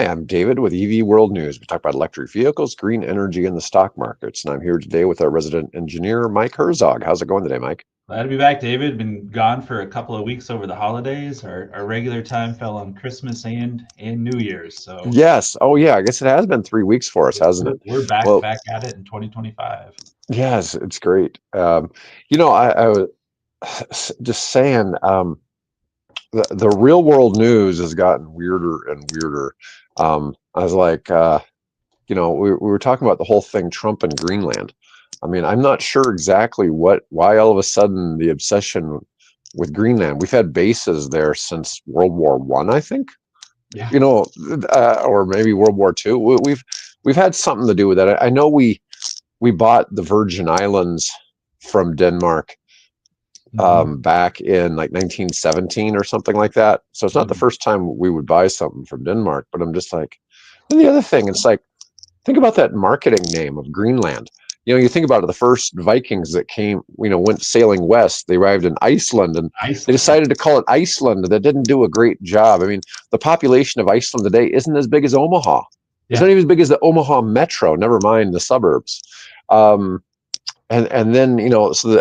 Hi, I'm David with EV World News. We talk about electric vehicles, green energy, and the stock markets. And I'm here today with our resident engineer, Mike Herzog. How's it going today, Mike? Glad to be back, David. Been gone for a couple of weeks over the holidays. Our regular time fell on Christmas and New Year's, so Yes. Oh, yeah. I guess it has been 3 weeks for us, hasn't it? we're back Well, back at it in 2025. yes, it's great. I was just saying, the real world news has gotten weirder and weirder. I was like, we were talking about the whole thing, Trump and Greenland. I mean, I'm not sure exactly why all of a sudden the obsession with Greenland. We've had bases there since World War One, I think. Yeah, Or maybe World War Two. We've had something to do with that. I know we bought the Virgin Islands from Denmark back in like 1917 or something like that. So it's not the first time we would buy something from Denmark. But I'm just like, and the other thing, it's like, think about that marketing name of Greenland. You think about it, the first Vikings that came, went sailing west, they arrived in Iceland and they Iceland. decided to call it Iceland. That didn't do a great job. I mean, the population of Iceland today isn't as big as Omaha. It's not even as big as the Omaha metro, never mind the suburbs. And then,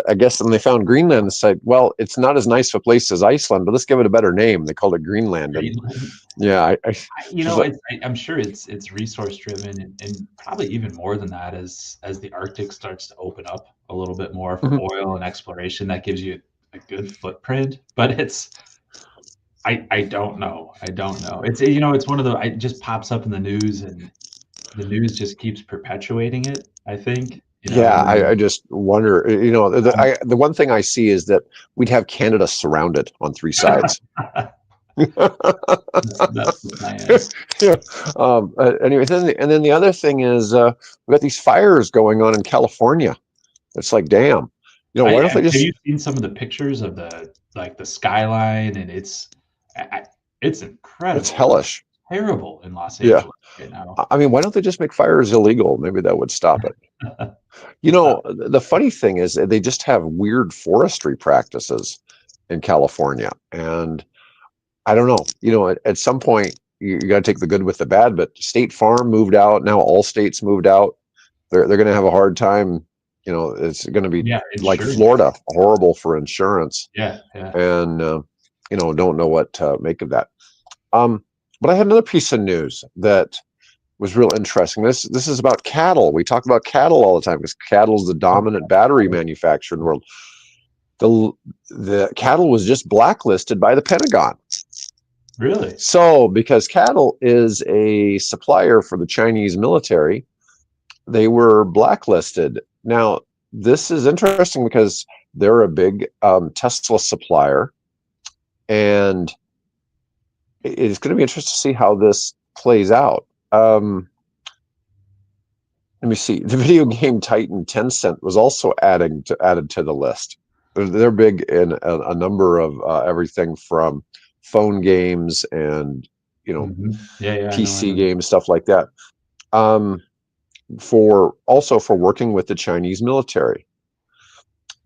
I guess when they found Greenland, they said, well, it's not as nice of a place as Iceland, but let's give it a better name. They called it Greenland. And yeah, I'm sure it's resource driven and probably even more than that as the Arctic starts to open up a little bit more for oil and exploration. That gives you a good footprint, but I don't know. I don't know. It's one of the, it just pops up in the news and the news just keeps perpetuating it, I think. Yeah, I just wonder, the one thing I see is that we'd have Canada surrounded on three sides. That's the plan. Yeah. Anyway, then the other thing is we got these fires going on in California. It's like, damn, why don't they Have just? you seen some of the pictures of the skyline? And it's incredible. It's hellish. Terrible in Los Yeah. Angeles right now. I mean, why don't they just make fires illegal? Maybe that would stop it. The funny thing is they just have weird forestry practices in California, and I don't know. At some point you got to take the good with the bad. But State Farm moved out. Now all states moved out. They're going to have a hard time. It's going to be like Florida, horrible for insurance. Yeah. And don't know what to make of that. But I had another piece of news that was real interesting. This is about cattle. We talk about cattle all the time because cattle is the dominant battery manufacturer in the world. The cattle was just blacklisted by the Pentagon. Really? So, because cattle is a supplier for the Chinese military, they were blacklisted. Now, this is interesting because they're a big Tesla supplier, and it's going to be interesting to see how this plays out. Let me see. The video game titan Tencent was also added to the list. They're big in a number of everything from phone games and PC games, stuff like that. For working with the Chinese military.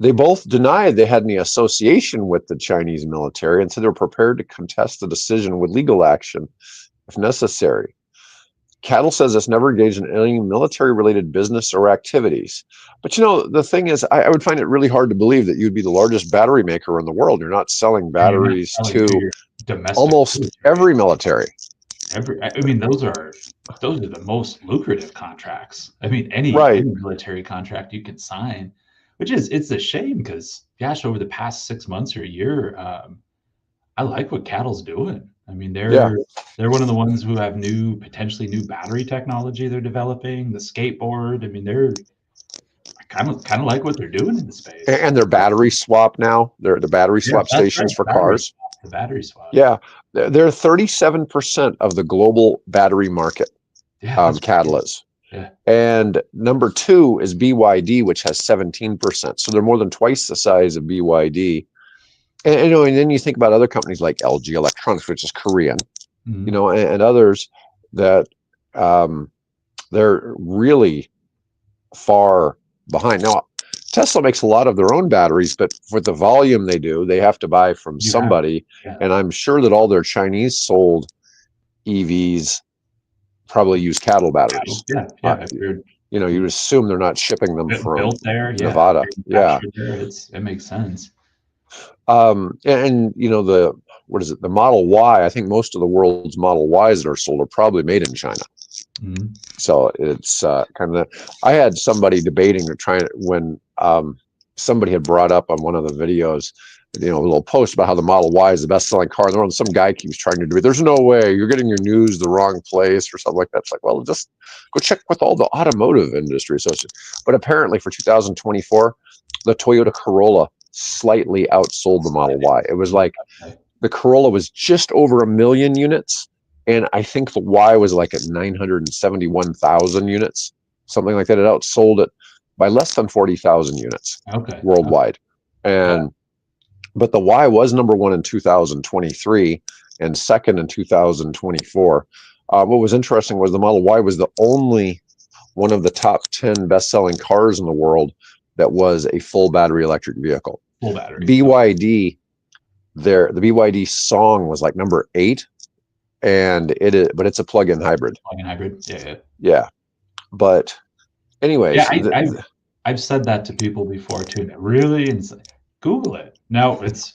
They both denied they had any association with the Chinese military and said they were prepared to contest the decision with legal action if necessary. Cattle says it's never engaged in any military-related business or activities. But the thing is, I would find it really hard to believe that you'd be the largest battery maker in the world. You're not selling batteries to almost every military. I mean, those are the most lucrative contracts. I mean, any military contract you can sign, it's a shame because, gosh, over the past 6 months or a year, I like what Cattle's doing. I mean, they're one of the ones who have potentially new battery technology they're developing. The skateboard. I mean, I kind of like what they're doing in the space. And their battery swap now. They're the battery swap stations for cars. The battery swap. Yeah, they're 37% of the global battery market. Cattle is. Yeah. And number 2 is BYD, which has 17%. So they're more than twice the size of BYD. And then you think about other companies like LG Electronics, which is Korean, and others that they're really far behind. Now, Tesla makes a lot of their own batteries, but for the volume they do, they have to buy from somebody. And I'm sure that all their Chinese sold EVs probably use cattle batteries. Yeah, if you're you know, you assume they're not shipping them from built there, Nevada. Yeah. there, it makes sense. And you know, the Model Y, I think most of the world's Model Ys that are sold are probably made in China. Mm-hmm. So it's kind of, I had somebody debating or trying when somebody had brought up on one of the videos, you know, a little post about how the Model Y is the best selling car in the world. And some guy keeps trying to do it. There's no way, you're getting your news the wrong place or something like that. It's like, well, just go check with all the automotive industry associates. But apparently for 2024, the Toyota Corolla slightly outsold the Model Y. It was like the Corolla was just over 1 million units, and I think the Y was like at 971,000 units, something like that. It outsold it by less than 40,000 units worldwide. And but the Y was number one in 2023 and second in 2024. What was interesting was the Model Y was the only one of the top 10 best-selling cars in the world that was a full battery electric vehicle. Full battery. BYD, the BYD Song was like number 8, and but it's a plug-in hybrid. Plug-in hybrid, yeah. Yeah, but anyways, yeah, I've said that to people before too. Really, and Google it. Now it's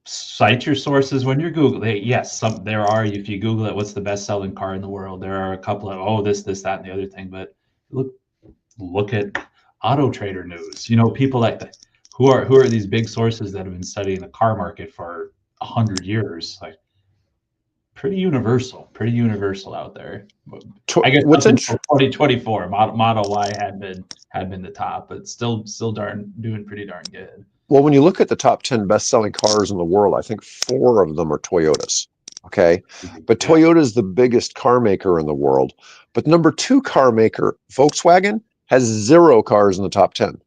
cite your sources when you're Googling. Yes, there are. If you Google it, what's the best-selling car in the world? There are a couple of this, that, and the other thing. But look at Auto Trader News. You know, people like that. Who are these big sources that have been studying the car market for 100 years? Like pretty universal out there. I guess what's interesting, 2024 Model Y had been the top, but still doing pretty darn good. Well, when you look at the top 10 best-selling cars in the world, I think 4 of them are Toyotas. Okay, but Toyota is the biggest car maker in the world. But number 2 car maker, Volkswagen, has 0 cars in the top 10,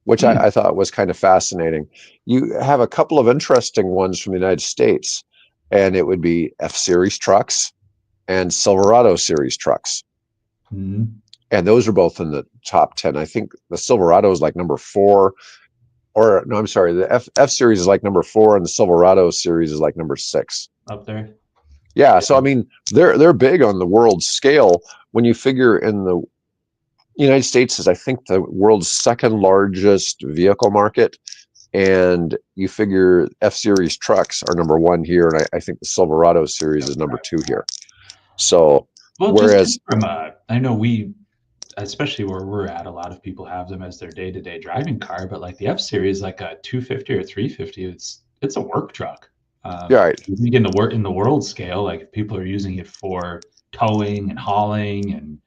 which I thought was kind of fascinating. You have a couple of interesting ones from the United States, and it would be F-Series trucks and Silverado series trucks. Mm-hmm. And those are both in the top 10. I think the Silverado is like number 4. Or no, I'm sorry. The F series is like number 4, and the Silverado series is like number 6. Up there. Yeah. So I mean, they're big on the world scale. When you figure in the United States is, I think, the world's 2nd largest vehicle market, and you figure F series trucks are number 1 here, and I think the Silverado series is number 2 here. So whereas from I know we, especially where we're at, a lot of people have them as their day-to-day driving car, but like the F series, like a 250 or 350, it's a work truck. Right. In the world scale, like if people are using it for towing and hauling and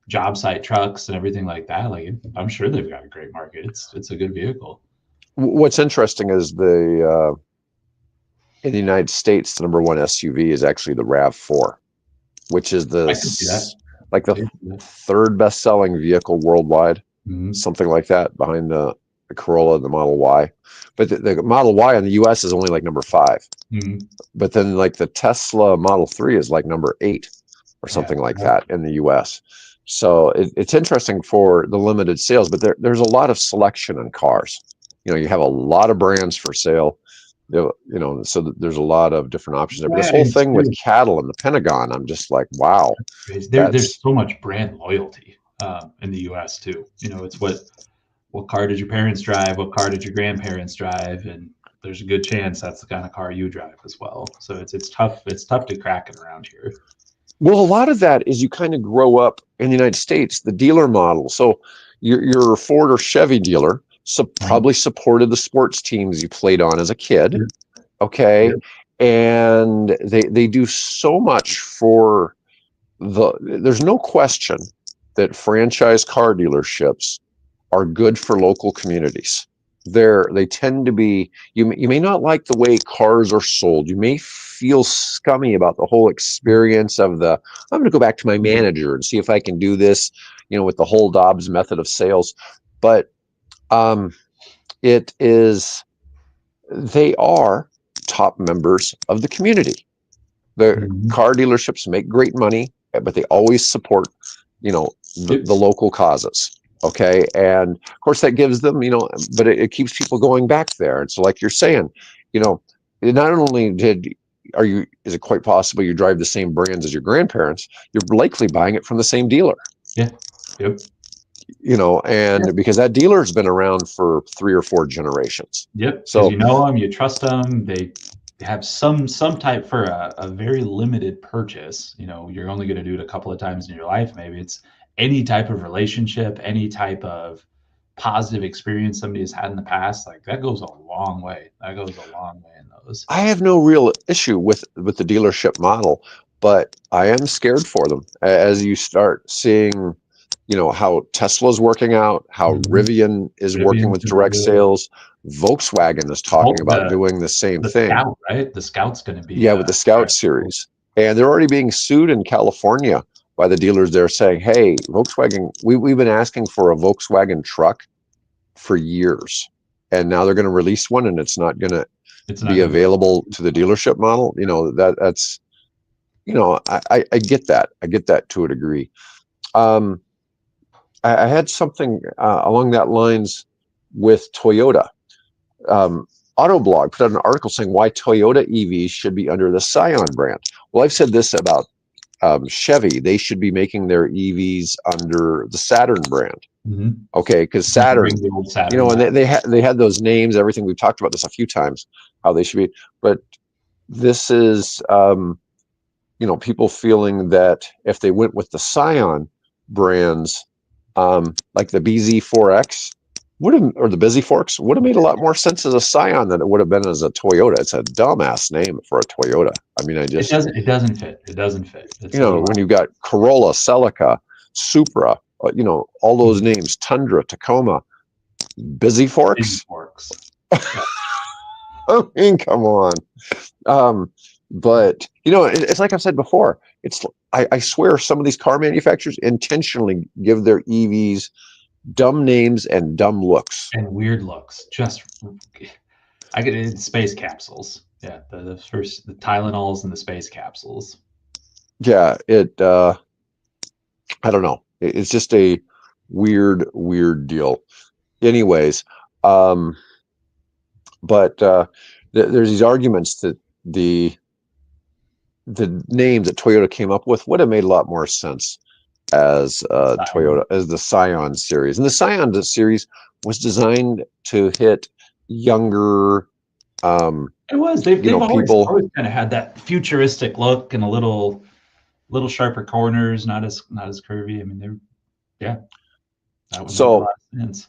job site trucks and everything like that, like I'm sure they've got a great market. It's a good vehicle. What's interesting is in the United States, the number 1 SUV is actually the RAV4, which is the 3rd best-selling vehicle worldwide, something like that, behind the Corolla and the Model Y. But the Model Y in the US is only like number 5. But then like the Tesla Model 3 is like number 8 or something like that in the US. So it's interesting for the limited sales, but there's a lot of selection in cars. You know, you have a lot of brands for sale. You know, so there's a lot of different options there. But this whole thing with cattle and the Pentagon, I'm just like, wow. There's so much brand loyalty in the US too. You know, it's what car did your parents drive? What car did your grandparents drive? And there's a good chance that's the kind of car you drive as well. So it's tough. It's tough to crack it around here. Well, a lot of that is you kind of grow up in the United States, the dealer model. So you're a Ford or Chevy dealer, so probably supported the sports teams you played on as a kid. Okay. And they do so much for there's no question that franchise car dealerships are good for local communities. They tend to be, you may not like the way cars are sold. You may feel scummy about the whole experience of I'm going to go back to my manager and see if I can do this, you know, with the whole Dobbs method of sales. But they are top members of the community. The car dealerships make great money, but they always support, you know, the local causes. Okay. And of course that gives them, you know, but it keeps people going back there. And so like you're saying, you know, not only did is it quite possible you drive the same brands as your grandparents? You're likely buying it from the same dealer. Yeah. Yep. And because that dealer's been around for 3 or 4 generations. Yep. Because So you know them, you trust them. They have some type for a very limited purchase. You're only going to do it a couple of times in your life. Maybe it's any type of relationship, any type of positive experience somebody has had in the past. Like that goes a long way. That goes a long way in those. I have no real issue with the dealership model, but I am scared for them as you start seeing, how Tesla's working out, how Rivian is working with direct sales. Volkswagen is talking about doing the same thing. Scout, right? The Scout's going to be with the Scout series, and they're already being sued in California by the dealers. They're saying, "Hey, Volkswagen, we've been asking for a Volkswagen truck for years, and now they're going to release one, and it's not going to be available to the dealership model." That's I get that. I get that to a degree. I had something along that lines with Toyota. Autoblog put out an article saying why Toyota EVs should be under the Scion brand. Well, I've said this about Chevy. They should be making their EVs under the Saturn brand. Okay, because Saturn, and they had those names, everything. We've talked about this a few times, how they should be. But this is, people feeling that if they went with the Scion brands, like the BZ4X, or the Busy Forks would have made a lot more sense as a Scion than it would have been as a Toyota. It's a dumbass name for a Toyota. I mean, it doesn't fit. It doesn't fit. When you've got Corolla, Celica, Supra, all those names, Tundra, Tacoma, Busy Forks. I mean, come on. But it's like I've said before. I swear some of these car manufacturers intentionally give their EVs dumb names and dumb looks and weird looks. I get it in space capsules. Yeah, the Tylenols and the space capsules. Yeah, I don't know. It's just a weird deal. Anyways, but there's these arguments that the name that Toyota came up with would have made a lot more sense as Toyota, as the Scion series. And the Scion series was designed to hit younger. It was. They've always kind of had that futuristic look and a little sharper corners, not as curvy. I mean, that would make a lot of sense.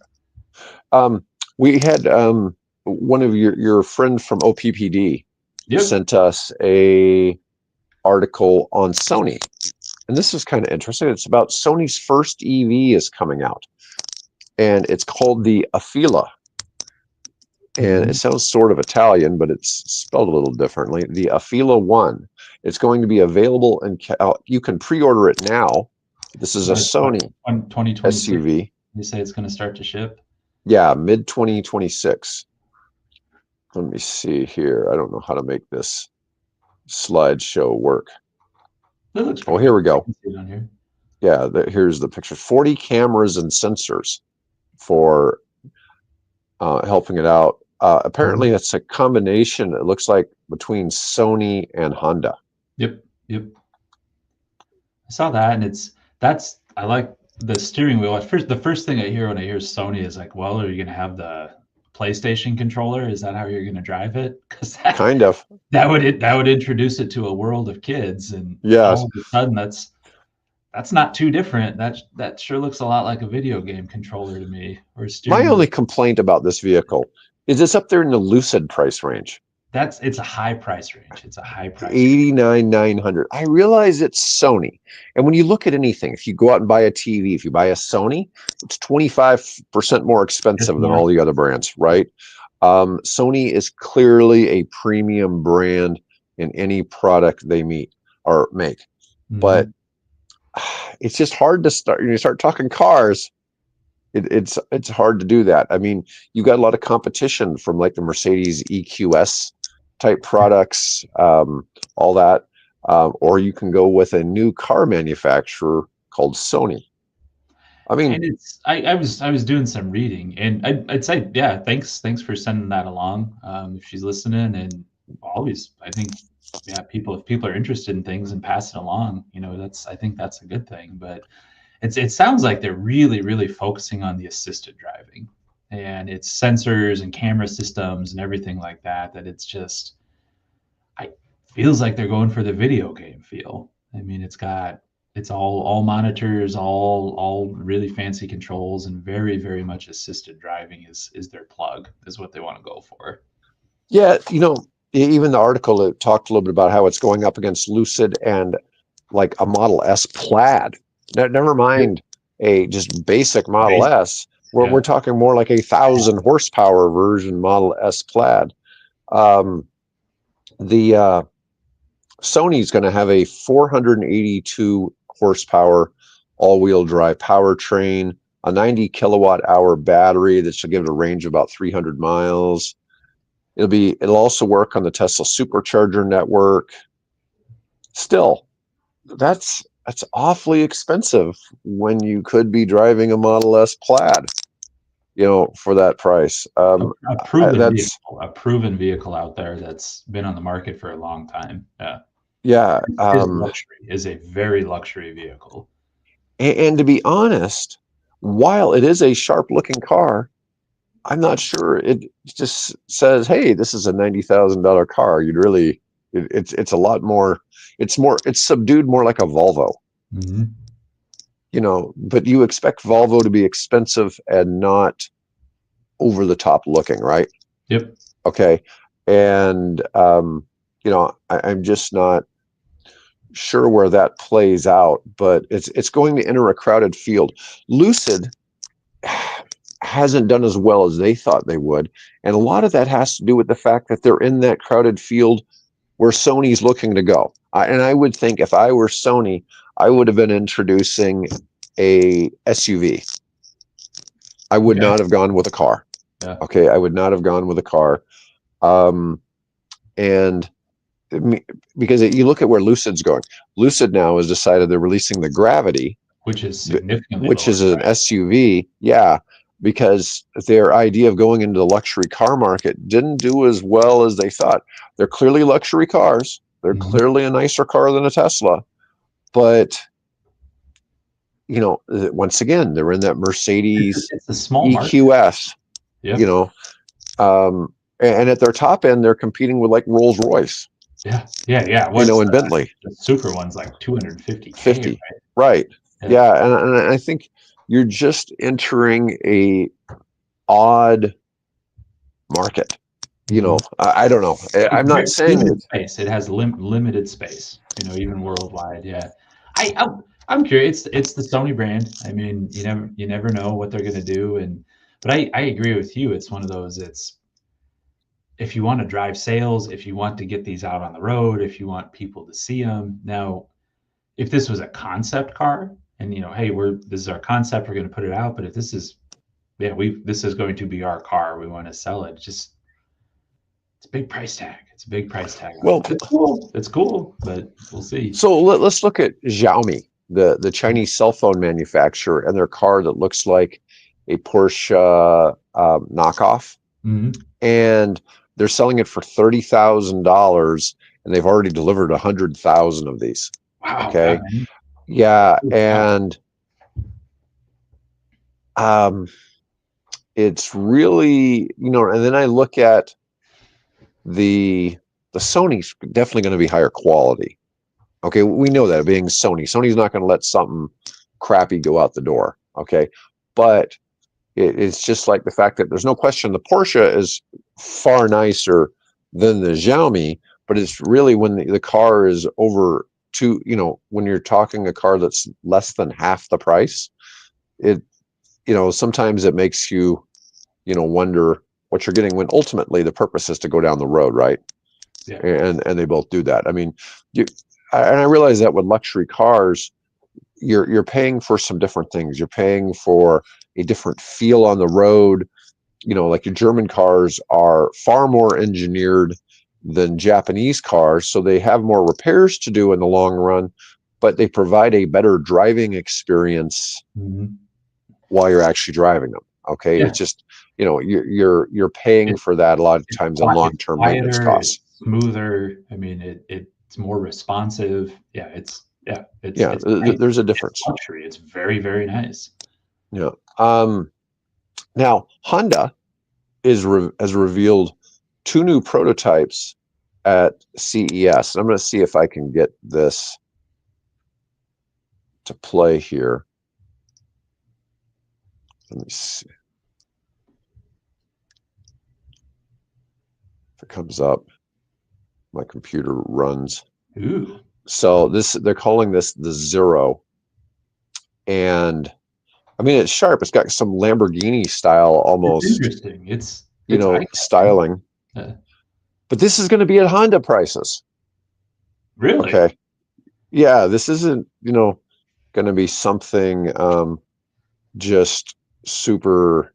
We had one of your friend from OPPD sent us a article on Sony. And this is kind of interesting. It's about Sony's first EV is coming out, and it's called the Afeela. And it sounds sort of Italian, but it's spelled a little differently. The Afeela 1. It's going to be available, and you can pre-order it now. This is a Sony 2023. SUV. You say it's going to start to ship? Yeah, mid-2026. Let me see here. I don't know how to make this slideshow work. That looks great. Oh, here we go. On here. Yeah, here's the picture. 40 cameras and sensors for helping it out. Apparently, it's a combination, it looks like, between Sony and Honda. Yep. I saw that, and I like the steering wheel. The first thing I hear when I hear Sony is like, well, are you going to have the PlayStation controller? Is that how you're going to drive it? Because kind of that would introduce it to a world of kids, and all of a sudden that's not too different. That sure looks a lot like a video game controller to me. Or my only complaint about this vehicle is it's up there in the Lucid price range. It's a high price range. It's a high price. $89,900. I realize it's Sony, and when you look at anything, if you go out and buy a TV, if you buy a Sony, it's 25% more expensive than all the other brands, right? Sony is clearly a premium brand in any product they make, but it's just hard to start. When you start talking cars, it's hard to do that. I mean, you got a lot of competition from like the Mercedes EQS type products, all that, or you can go with a new car manufacturer called Sony. I mean, and I was doing some reading, and I'd say, yeah, thanks for sending that along. If she's listening, and always, I think yeah, if people are interested in things and pass it along, I think that's a good thing. But it sounds like they're really, really focusing on the assisted driving and its sensors and camera systems and everything like that. That it's just, I feels like they're going for the video game feel. I mean, it's all monitors, all really fancy controls, and very, very much assisted driving is their plug, is what they want to go for. Yeah, even the article, it talked a little bit about how it's going up against Lucid and like a Model S Plaid. Never mind a just basic Model S. We're talking more like 1,000 horsepower version Model S Plaid. The Sony's going to have a 482 horsepower all-wheel drive powertrain, a 90 kilowatt hour battery that should give it a range of about 300 miles. It'll also work on the Tesla supercharger network. Still, that's awfully expensive when you could be driving a Model S Plaid, for that price. A proven vehicle out there that's been on the market for a long time. Yeah. Is a very luxury vehicle. And to be honest, while it is a sharp looking car, I'm not sure it just says, hey, this is a $90,000 car. It's a lot more, it's subdued more like a Volvo. Mm-hmm. But you expect Volvo to be expensive and not over the top looking, right? Yep. Okay. And, I'm just not sure where that plays out, but it's going to enter a crowded field. Lucid hasn't done as well as they thought they would, and a lot of that has to do with the fact that they're in that crowded field where Sony's looking to go. And I would think if I were Sony, I would have been introducing a SUV. I would not have gone with a car. Yeah. Okay, I would not have gone with a car. And because you look at where Lucid's going. Lucid now has decided they're releasing the Gravity, which is significantly which is an SUV. Yeah, because their idea of going into the luxury car market didn't do as well as they thought. They're clearly luxury cars. They're clearly a nicer car than a Tesla, but once again, they're in that Mercedes it's a small EQS. Yep. And at their top end, they're competing with like Rolls Royce. Yeah. And Bentley. The super one's like 250K. 50. Right. Yeah. And I think you're just entering a odd market. I don't know. I'm not saying space. It has limited space, even worldwide. Yeah. I'm curious. It's the Sony brand. I mean, you never know what they're going to do. But I agree with you. It's one of those, if you want to drive sales, if you want to get these out on the road, if you want people to see them. Now, if this was a concept car and, hey, this is our concept, we're going to put it out. But if this is, this is going to be our car, we want to sell it. It's a big price tag. Well, it's cool, but we'll see. So let's look at Xiaomi, the Chinese cell phone manufacturer, and their car that looks like a Porsche knockoff. Mm-hmm. And they're selling it for $30,000, and they've already delivered 100,000 of these. Wow. Okay. Yeah. And it's really, and then I look at the Sony's definitely going to be higher quality. Okay. We know that, being Sony's not going to let something crappy go out the door. Okay. But it's just like the fact that there's no question the Porsche is far nicer than the Xiaomi, but it's really when the car is over when you're talking a car that's less than half the price, sometimes it makes you, wonder what you're getting, when ultimately the purpose is to go down the road, right? Yeah. And they both do that. I mean, I realize that with luxury cars, you're paying for some different things. You're paying for a different feel on the road. Like your German cars are far more engineered than Japanese cars, so they have more repairs to do in the long run, but they provide a better driving experience while you're actually driving them. Okay. Yeah. It's just, you're paying for that a lot of times on long-term maintenance costs. smoother. I mean, it's more responsive. It's there's a difference. It's luxury. It's very, very nice. Yeah. Now Honda has revealed 2 new prototypes at CES. I'm going to see if I can get this to play here. Let me see if it comes up. My computer runs. Ooh. So they're calling this the Zero, and I mean it's sharp. It's got some Lamborghini style almost. It's interesting. It's styling. But this is going to be at Honda prices. Really? Okay. Yeah, this isn't going to be something just super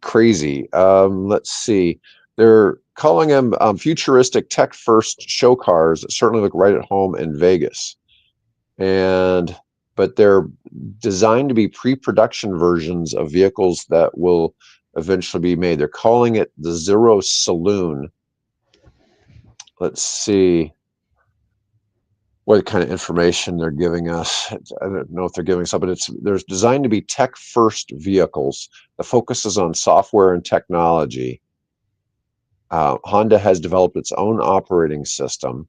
crazy. Let's see. They're calling them futuristic tech first show cars that certainly look right at home in Vegas. But they're designed to be pre-production versions of vehicles that will eventually be made. They're calling it the Zero Saloon. Let's see what kind of information they're giving us. I don't know if they're giving us something. They're designed to be tech first vehicles. The focus is on software and technology. Honda has developed its own operating system.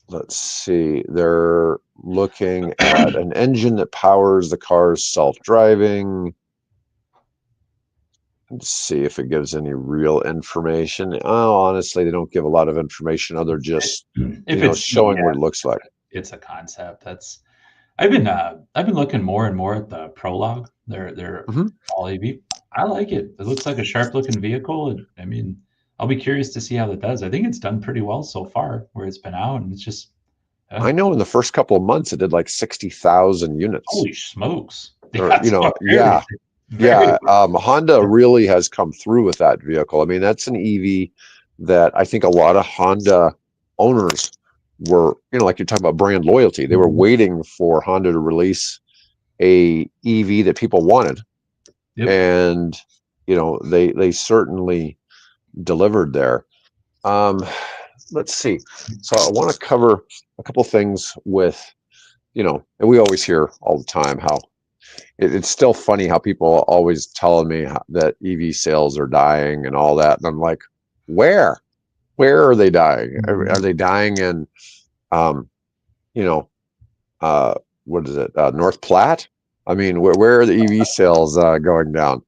Let's see. They're looking at an engine that powers the car's self-driving. Let's see if it gives any real information. Oh, honestly, they don't give a lot of information other just showing what it looks like. It's a concept. I've been looking more and more at the Prologue. They're all EV. I like it. It looks like a sharp looking vehicle. I mean, I'll be curious to see how that does. I think it's done pretty well so far where it's been out, and it's just. I know in the first couple of months it did like 60,000 units. Holy smokes! Honda really has come through with that vehicle. I mean, that's an EV that I think a lot of Honda owners were, like you're talking about brand loyalty. They were waiting for Honda to release a EV that people wanted, and they certainly delivered there. Let's see. So I want to cover a couple things with, and we always hear all the time how it's still funny how people always telling me that EV sales are dying and all that. And I'm like, where are they dying? Are they dying in, what is it? North Platte? I mean, where are the EV sales going down?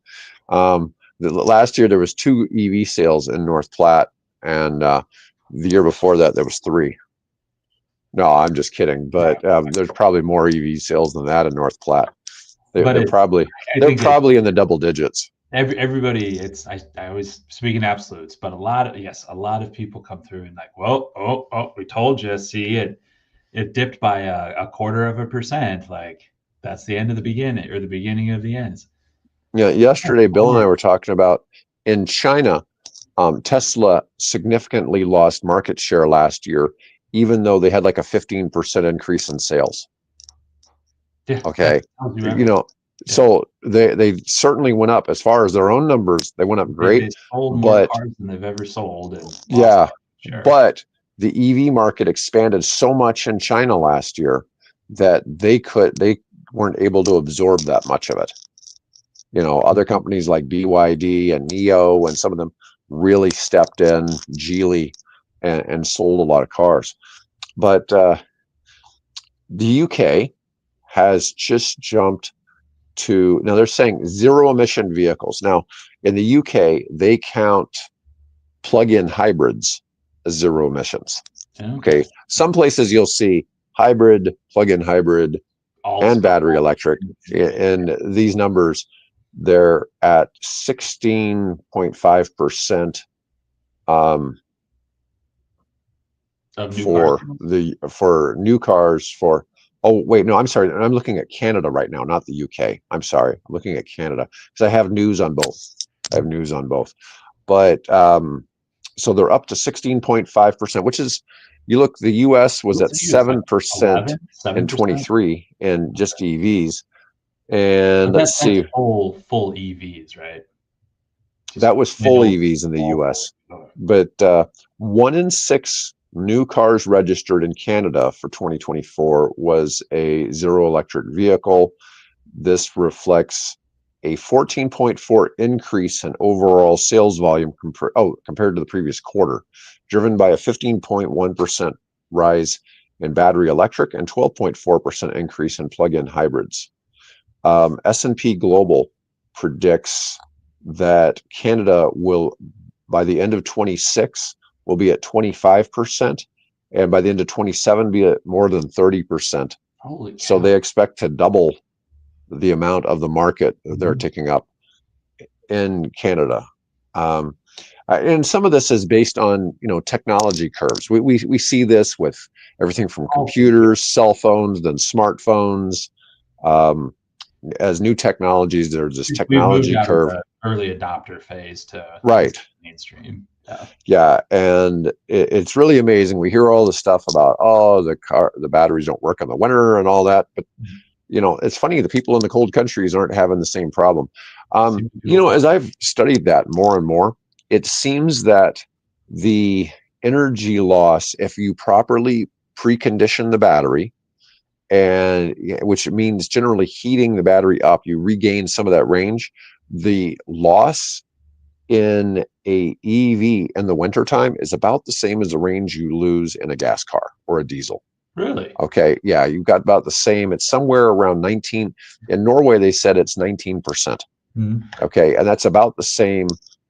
Last year there was 2 EV sales in North Platte, and the year before that there was 3. No, I'm just kidding. But there's probably more EV sales than that in North Platte. They're probably in the double digits. Everybody, I always speak in absolutes, but a lot of people come through and like, well, we told you. See, it dipped by a 1/4%. Like that's the end of the beginning or the beginning of the ends. Yeah. Yesterday, Bill and I were talking about in China. Tesla significantly lost market share last year, even though they had like a 15% increase in sales. Yeah, okay. So they certainly went up as far as their own numbers. They went up great. They sold more cars than they've ever sold. But the EV market expanded so much in China last year that they weren't able to absorb that much of it. Other companies like BYD and NIO and some of them really stepped in, Geely, and sold a lot of cars. But the UK has just jumped to, now they're saying zero emission vehicles. Now in the UK, they count plug-in hybrids as zero emissions. Okay. Some places you'll see hybrid, plug-in hybrid, and battery electric. And these numbers, they're at 16.5% for new cars oh wait, no, I'm sorry, I'm looking at Canada right now, not the UK. I'm sorry, I'm looking at Canada because I have news on both. But so they're up to 16.5%, which is, you look, the US was at 7% in 23 in just EVs. And let's see, full EVs, right? That was full EVs in the US. but 1 in 6 new cars registered in Canada for 2024 was a zero electric vehicle. This reflects a 14.4 increase in overall sales volume compared to the previous quarter, driven by a 15.1% rise in battery electric and 12.4% increase in plug-in hybrids. S&P Global predicts that Canada will, by the end of 26, will be at 25%, and by the end of 27, be at more than 30%. Holy cow. So they expect to double the amount of the market they're taking up in Canada. And some of this is based on, technology curves. We see this with everything from computers, cell phones, then smartphones. As new technologies, there's this technology curve. Early adopter phase to mainstream. Yeah, and it's really amazing. We hear all the stuff about the batteries don't work in the winter and all that, but it's funny, the people in the cold countries aren't having the same problem. As I've studied that more and more, it seems that the energy loss, if you properly precondition the battery, and which means generally heating the battery up, you regain some of that range. The loss in a EV in the wintertime is about the same as the range you lose in a gas car or a diesel. Really? Okay, yeah, you've got about the same. It's somewhere around 19. In Norway, they said it's 19%. Okay, and that's about the same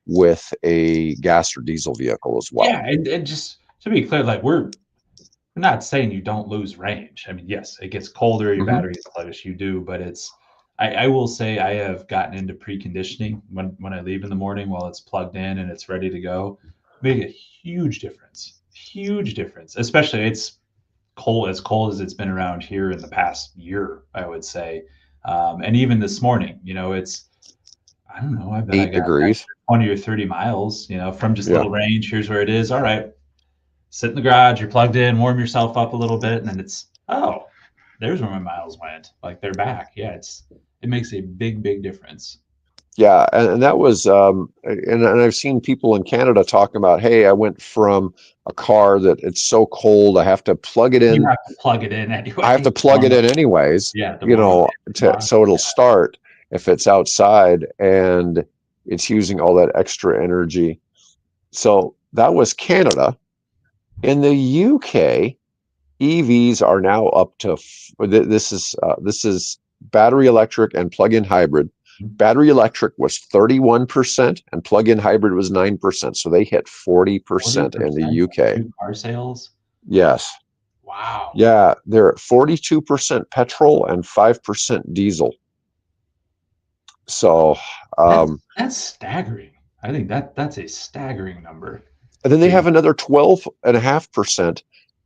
with a gas or diesel vehicle as well. Yeah, and just to be clear, like we're not saying you don't lose range. I mean, yes, it gets colder, your battery is sluggish, you do, but I will say I have gotten into preconditioning when I leave in the morning while it's plugged in and it's ready to go. Make a huge difference. Huge difference. Especially it's cold as it's been around here in the past year, I would say. And even this morning, it's, I don't know, I bet 8 degrees. 20 or 30 miles, from just little range. Here's where it is. All right. Sit in the garage, you're plugged in, warm yourself up a little bit, and then it's, there's where my miles went. Like they're back. Yeah, it makes a big, big difference. Yeah, and that was, and I've seen people in Canada talking about, hey, I went from a car that it's so cold, I have to plug it in. You have to plug it in anyway. I have to plug it in anyways. Yeah, so it'll start if it's outside and it's using all that extra energy. So that was Canada. In the UK, EVs are now up to this is battery electric and plug-in hybrid. Battery electric was 31% and plug-in hybrid was 9%. So they hit 40% in the UK. New car sales? Yes. Wow. Yeah, they're at 42% petrol and 5% diesel. So that's staggering. I think that's a staggering number. And then they have another 12.5%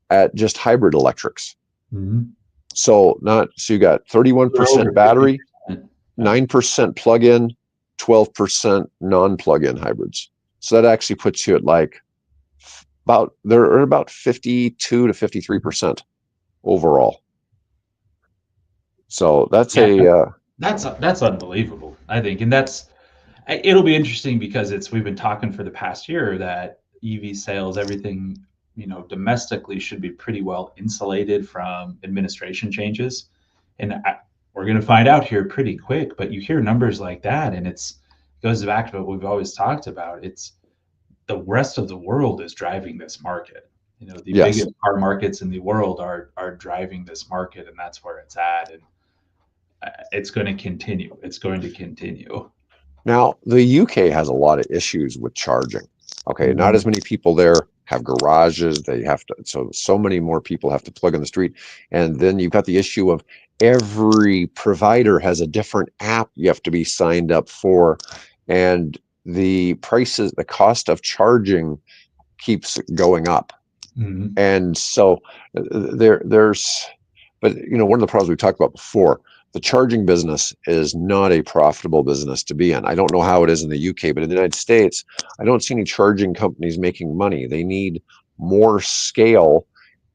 at just hybrid electrics. So you got 31% battery, 9% plug-in, 12% non-plug-in hybrids. So that actually puts you at they're about 52 to 53% overall. So that's that's unbelievable, I think, and it'll be interesting because we've been talking for the past year that EV sales, everything, domestically should be pretty well insulated from administration changes. And we're going to find out here pretty quick, but you hear numbers like that and it goes back to what we've always talked about. It's the rest of the world is driving this market. The biggest car markets in the world are driving this market, and that's where it's at. And it's going to continue. It's going to continue. Now, the UK has a lot of issues with charging. Okay, not as many people there have garages. They have to, so many more people have to plug in the street. And then you've got the issue of every provider has a different app you have to be signed up for. And the cost of charging keeps going up. And so but one of the problems we talked about before, the charging business is not a profitable business to be in. I don't know how it is in the UK, but in the United States, I don't see any charging companies making money. They need more scale.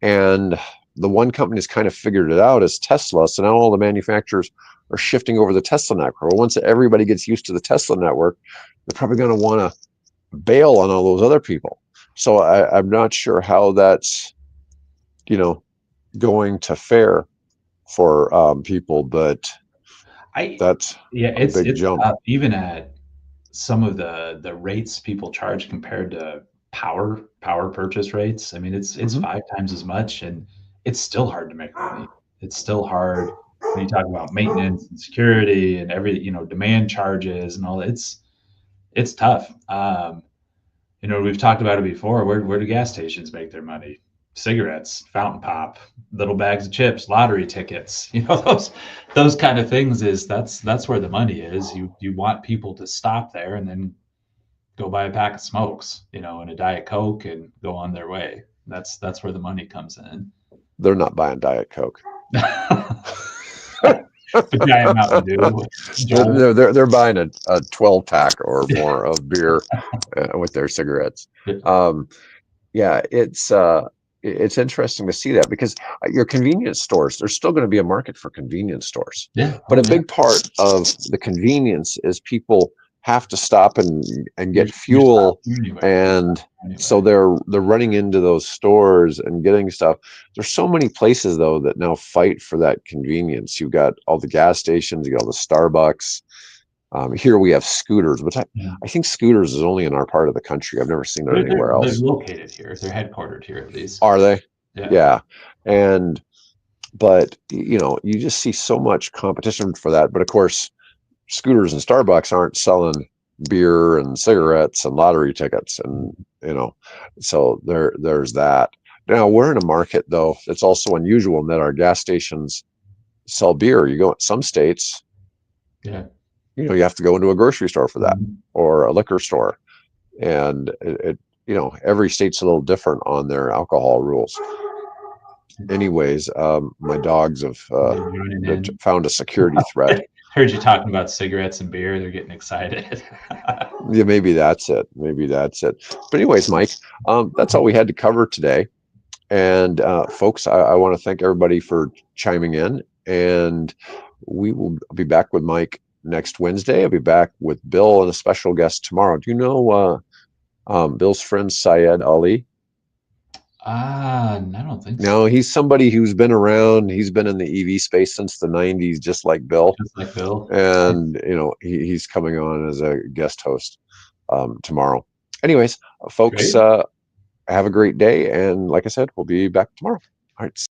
And the one company that's kind of figured it out is Tesla. So now all the manufacturers are shifting over the Tesla network. Well, once everybody gets used to the Tesla network, they're probably going to want to bail on all those other people. So I'm not sure how that's, going to fare for people, but that's yeah, a big it's jump. tough, even at some of the rates people charge compared to power purchase rates. I mean, it's Hmm. 5 times as much, and it's still hard to make money. It's still hard when you talk about maintenance and security and demand charges and all that. It's tough. We've talked about it before. Where do gas stations make their money? Cigarettes, fountain pop, little bags of chips, lottery tickets. Those kind of things. That's where the money is. You want people to stop there and then go buy a pack of smokes, and a Diet Coke and go on their way. That's where the money comes in. They're not buying Diet Coke. The Giant Mountain Dew, Joel. They're buying a 12 pack or more of beer with their cigarettes. Yeah, it's interesting to see that, because your convenience stores, there's still going to be a market for convenience stores. Yeah. But Oh, a big part of the convenience is people have to stop and get fuel, and so they're running into those stores and getting stuff. There's so many places though that now fight for that convenience. You've got all the gas stations, you got all the Starbucks. Here we have Scooters, which I think Scooters is only in our part of the country. I've never seen it anywhere They're else. located here. They're headquartered here, at least. Are they? Yeah. Yeah. But you just see so much competition for that. But of course, Scooters and Starbucks aren't selling beer and cigarettes and lottery tickets, and so there's that. Now we're in a market though that's also unusual in that our gas stations sell beer. You go in some states, Yeah. you have to go into a grocery store for that, Mhm. or a liquor store, and every state's a little different on their alcohol rules. Anyways, my dogs have Joining in. found a security threat. Heard you talking about cigarettes and beer. They're getting excited. Yeah, maybe that's it. Maybe that's it. But anyways, Mike, that's all we had to cover today. And folks, I want to thank everybody for chiming in. And we will be back with Mike next Wednesday. I'll be back with Bill and a special guest tomorrow. Do you know Bill's friend Syed Ali? I don't think so. No, he's somebody who's been around. He's been in the EV space since the 90s, just like Bill. Just like Bill. And, he's coming on as a guest host tomorrow. Anyways, folks, Great. have a great day. And like I said, we'll be back tomorrow. All right.